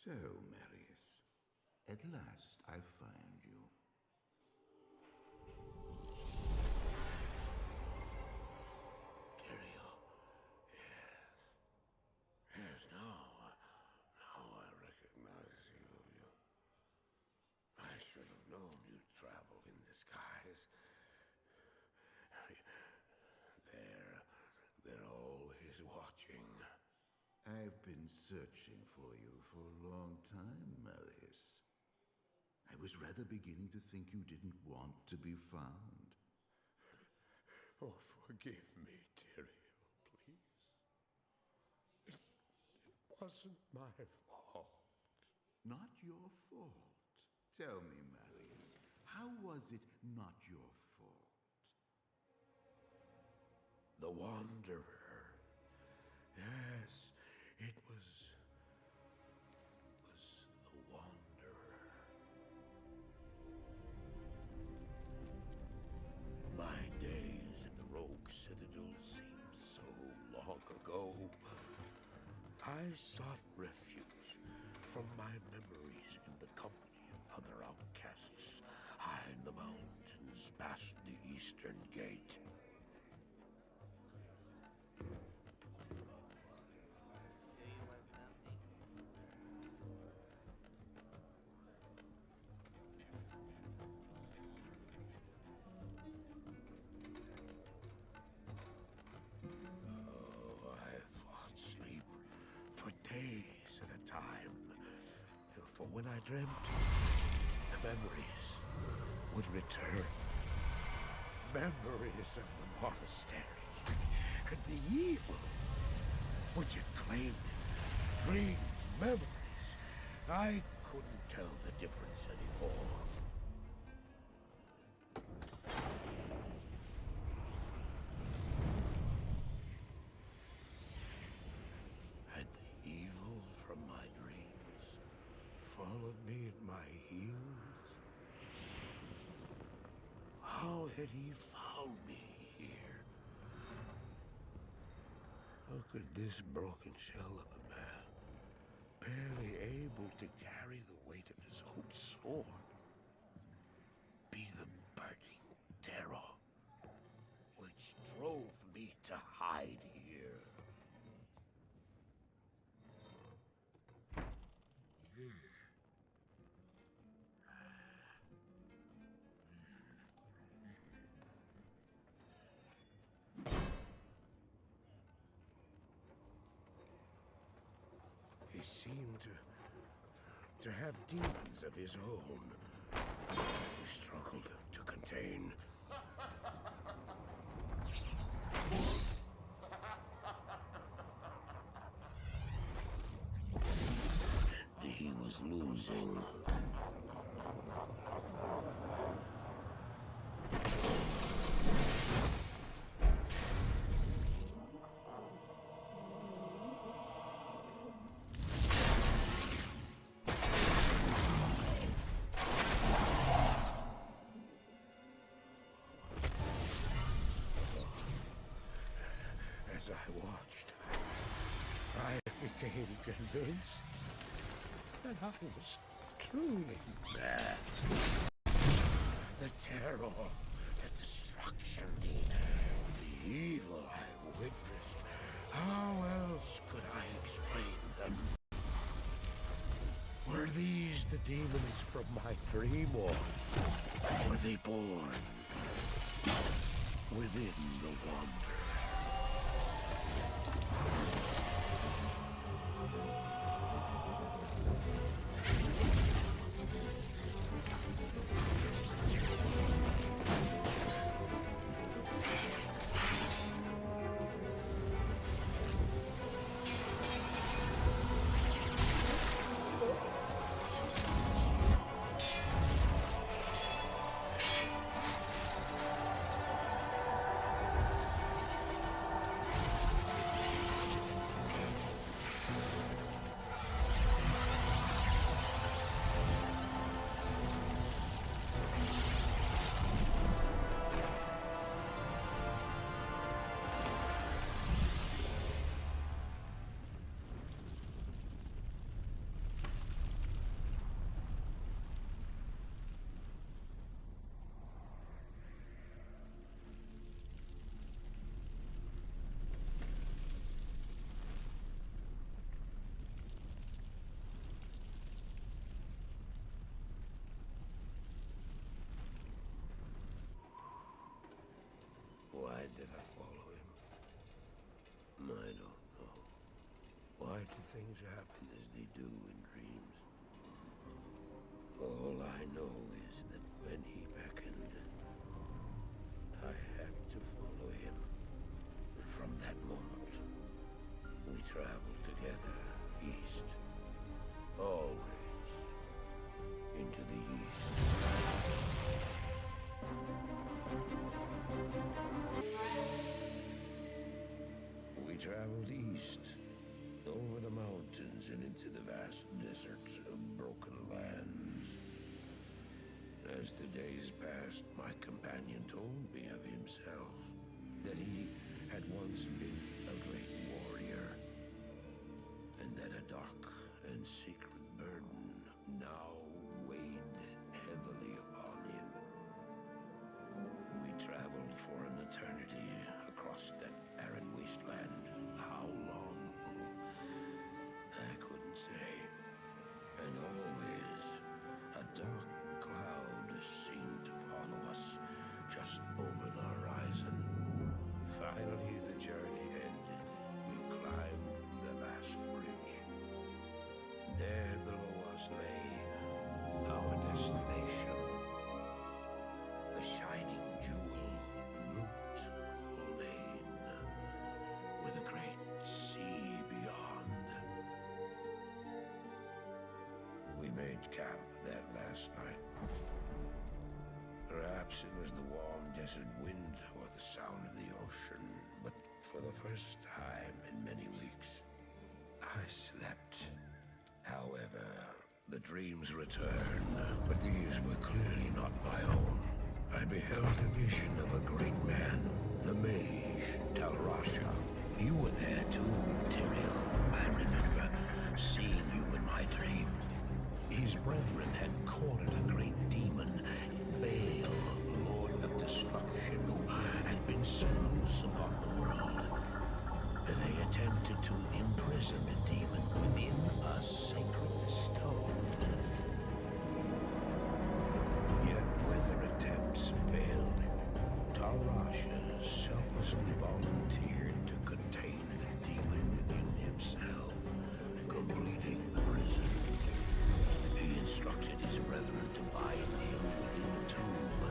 So, Marius, at last I find you. Tyrael, yes. Yes, now I recognize you. I should have known you'd travel in disguise. They're always watching. I've been searching for you for a long time, Marius. I was rather beginning to think you didn't want to be found. Oh, forgive me, Tyrael, please. It wasn't my fault. Not your fault. Tell me, Marius, how was it not your fault? The Wanderer. Yes, it was the Wanderer. My days at the Rogue Citadel seemed so long ago. I sought refuge from my memories in the company of other outcasts, high in the mountains past the Eastern Gate. Sleep for days at a time. For when I dreamt, the memories would return. Memories of the monastery and the evil which had claimed dreams, memories. I couldn't tell the difference anymore. Had the evil from my dreams followed me at my heels? How had he found me here? How could this broken shell of a man, barely able to carry the weight of his own sword, be the burning terror which drove me to hide here? He seemed to have demons of his own. He struggled to contain. And he was losing. As I watched, I became convinced that I was truly mad. The terror, the destruction, the evil I witnessed. How else could I explain them? Were these the demons from my dream, or were they born within the Wanderer? Why did I follow him? I don't know. Why do things happen as they do in dreams? All I know is that when he beckoned, I had to follow him. From that moment, we traveled together east. Always into the east. We traveled east, over the mountains and into the vast deserts of broken lands. As the days passed, my companion told me of himself, that he had once been a great warrior, and that a dark and secret burden now weighed heavily upon him. We traveled for an eternity across that arid wasteland. How long? I couldn't say. And always a dark cloud seemed to follow us just over the horizon. Finally, the journey ended. We climbed the last bridge. There below us lay our destination. The shining jewel, Loot Lane, with a great sea beyond. We made camp that last night. Perhaps it was the warm desert wind or the sound of the ocean, but for the first time in many weeks, I slept. However, the dreams returned, but these were clearly not my own. I beheld a vision of a great man, the mage, Talrasha. You were there too, Tyrael. I remember seeing you in my dream. His brethren had courted a great demon, Baal, Lord of Destruction, who had been set loose upon the world. They attempted to imprison the demon within a sacred stone. Yet when their attempts failed, Talrasha selflessly volunteered to contain the demon within himself, completing the prison. He instructed his brethren to bind him within a tomb,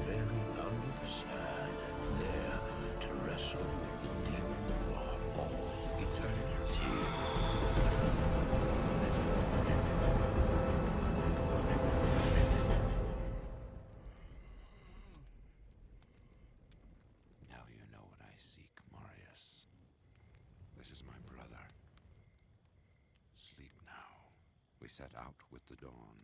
buried under the sand, there to wrestle with the demon for all eternity. Now you know what I seek, Marius. This is my brother. Sleep now. We set out with the dawn.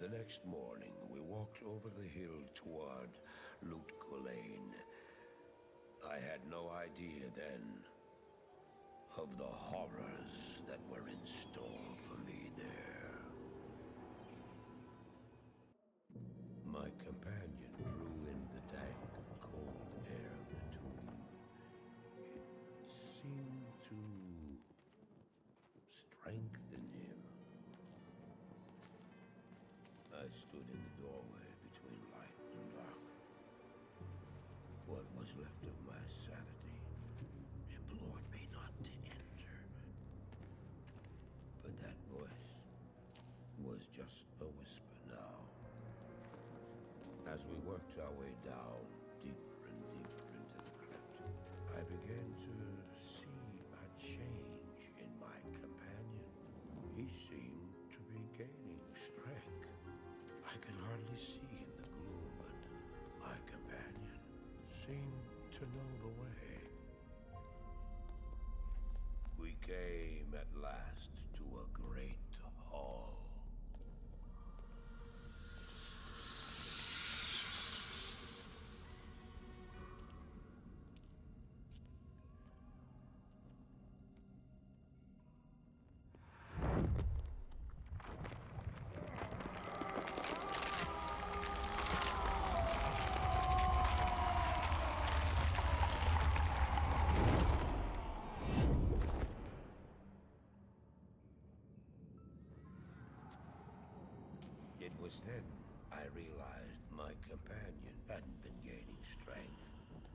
The next morning, we walked over the hill toward Loot Lane. I had no idea then of the horrors that were in store for me there. My companion drew in the dank, cold air of the tomb. It seemed to strengthen him. I stood in the doorway between light and dark. What was left of my sanity implored me not to enter. But that voice was just a whisper now. As we worked our way down, deeper and deeper into the crypt, I began to see a change in my companion. He seemed to be gaining strength. I could hardly see in the gloom, but my companion seemed to know the way. We came at last to a great hall. was then I realized my companion hadn't been gaining strength.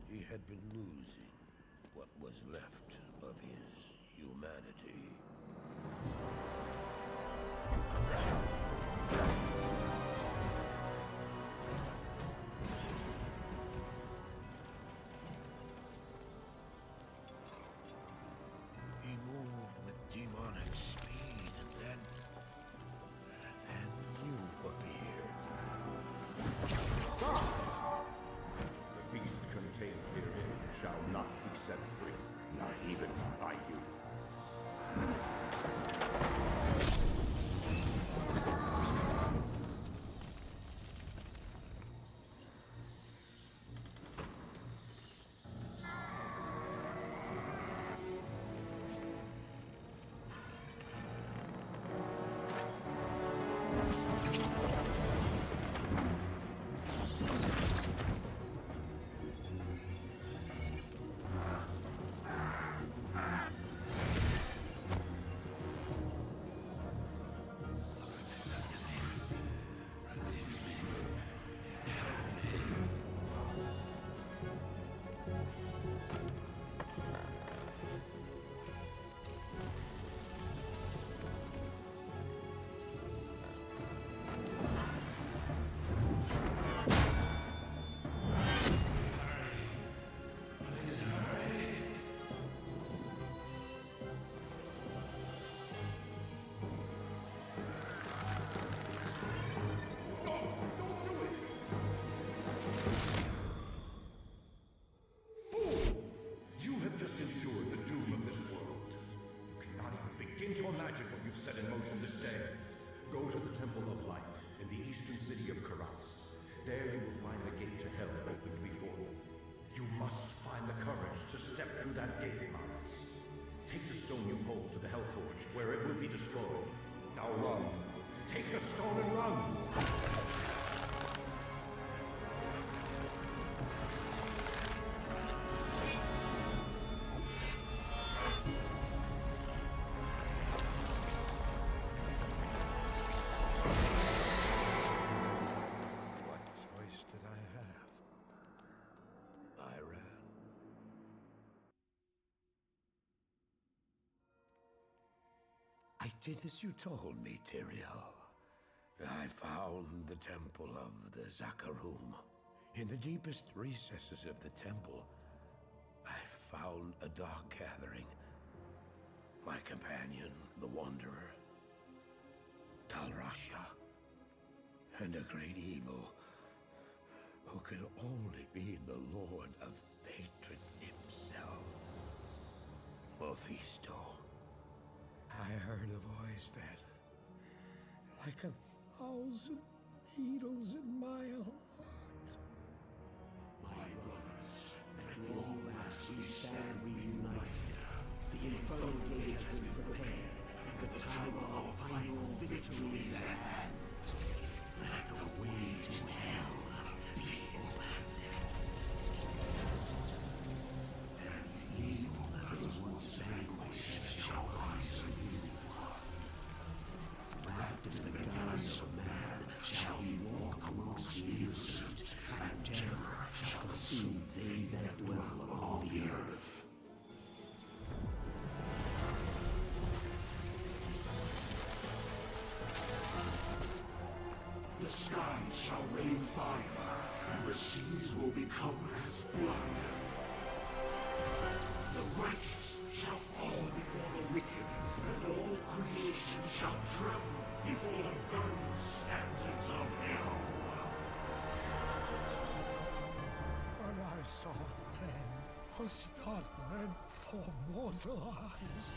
He had been losing what was left of his humanity. He moved with demonic speed, and then you appeared. Stop! The beast contained herein shall not be set free, not even by you. Imagine what you've set in motion this day. Go to the Temple of Light in the eastern city of Karas. There you will find the gate to hell opened before you. You must find the courage to step through that gate, Marius. Take the stone you hold to the Hellforge, where it will be destroyed. Now run. Take the stone and run! I did as you told me, Tyrael. I found the temple of the Zakarum. In the deepest recesses of the temple, I found a dark gathering. My companion, the Wanderer, Talrasha, and a great evil who could only be the Lord of Hatred himself, Mephisto. I heard a voice that, like 1,000 needles in my heart. My brothers, at long last we stand reunited. The infernal gate has been prepared, and the time of our final victory is at hand. Let the way to hell be opened. And the evil that was once vanquished shall rise anew. Wrapped in the guise of man, shall he walk amongst the innocent, and terror shall consume they that dwell upon the earth. The skies shall rain fire, and the seas will become as blood. The righteous shall fall before the wicked, and all creation shall tremble before the burning standards of hell. What I saw then was not meant for mortal eyes.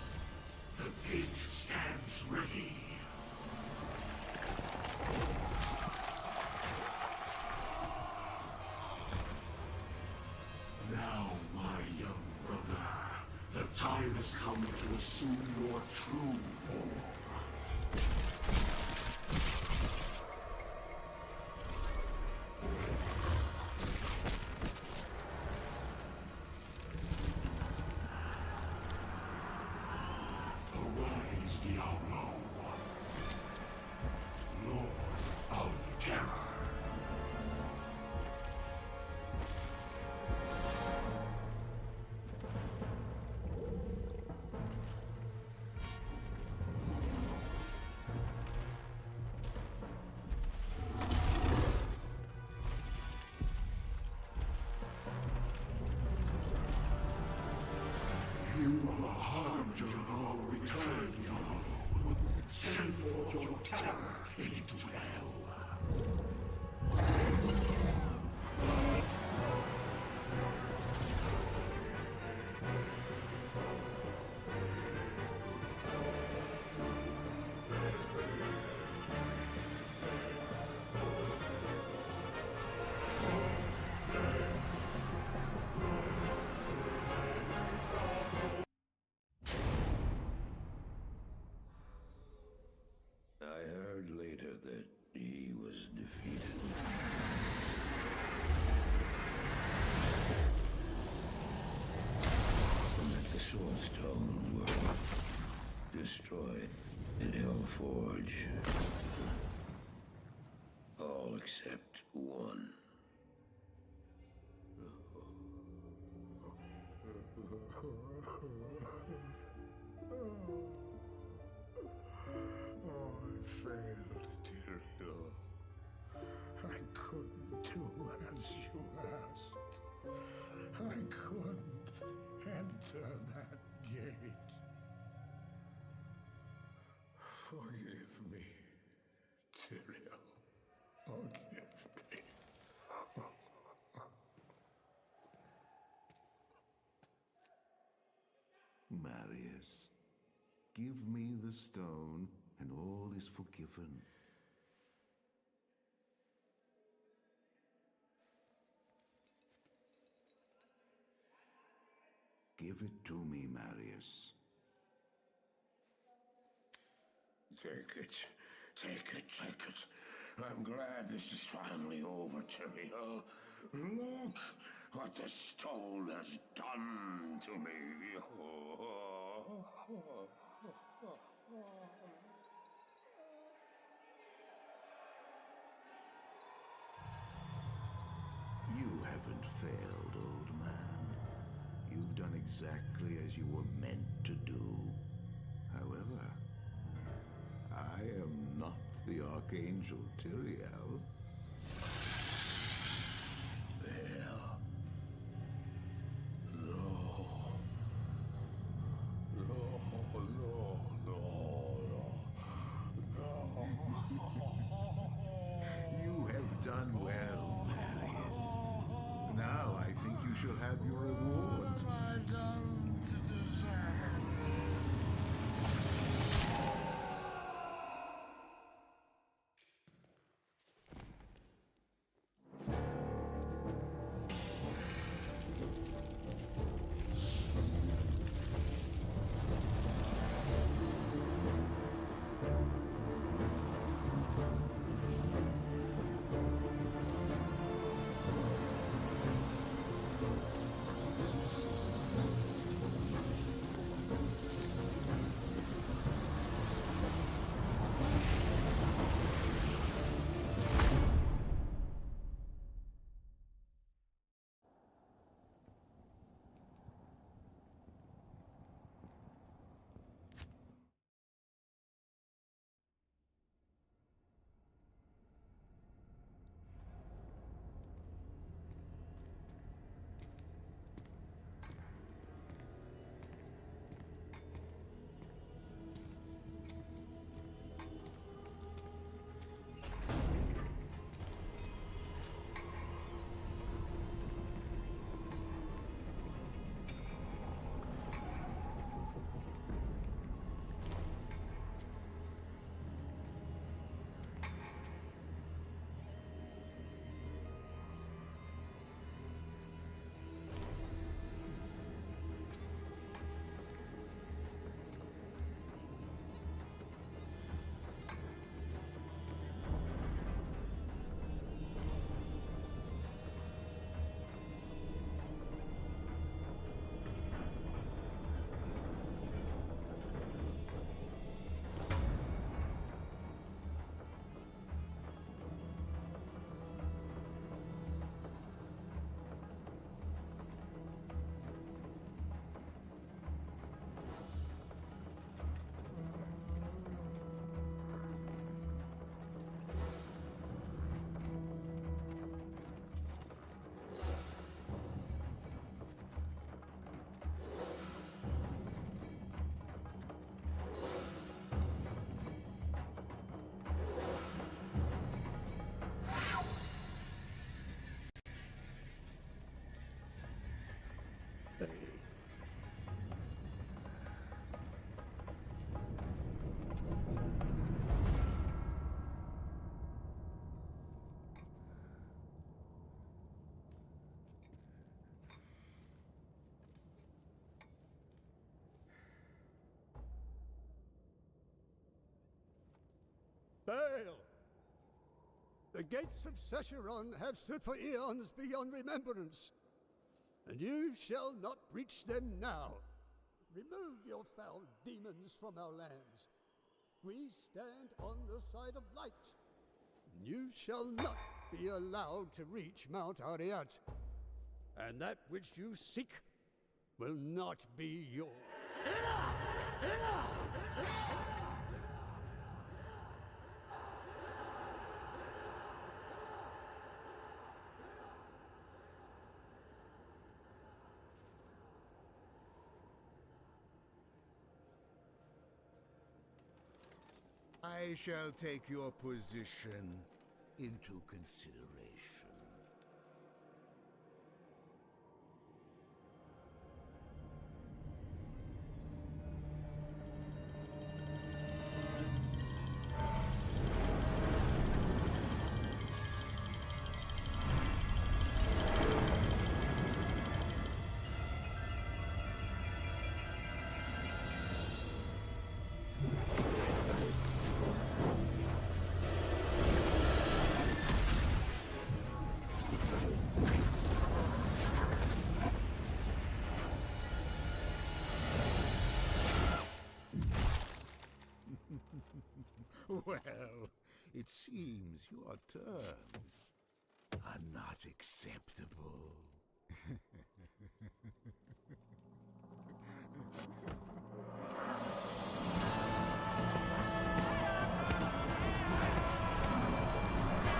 The gate stands ready. Now, my young brother, the time has come to assume your true form. Arise, Diablo, Lord of harbinger of our return, Diablo. Send forth your terror into hell. I heard later that he was defeated. And that the Soul Stone were destroyed in Hellforge. All except one. Oh, I failed, Tyrael. I couldn't do as you asked. I couldn't enter that gate. Forgive me, Tyrael. Forgive me. Marius, give me the stone, and all is forgiven. Give it to me, Marius. Take it. Take it, take it. I'm glad this is finally over, Tyrael. Look what the stone has done to me. You haven't failed, old man. You've done exactly as you were meant to do. However, I am not the Archangel Tyrael. You have done well, Marius. Now I think you shall have your reward. What have I done to deserve Fail! The gates of Secheron have stood for eons beyond remembrance, and you shall not breach them now. Remove your foul demons from our lands. We stand on the side of light. You shall not be allowed to reach Mount Ariat, and that which you seek will not be yours. I shall take your position into consideration. Well, it seems your terms are not acceptable.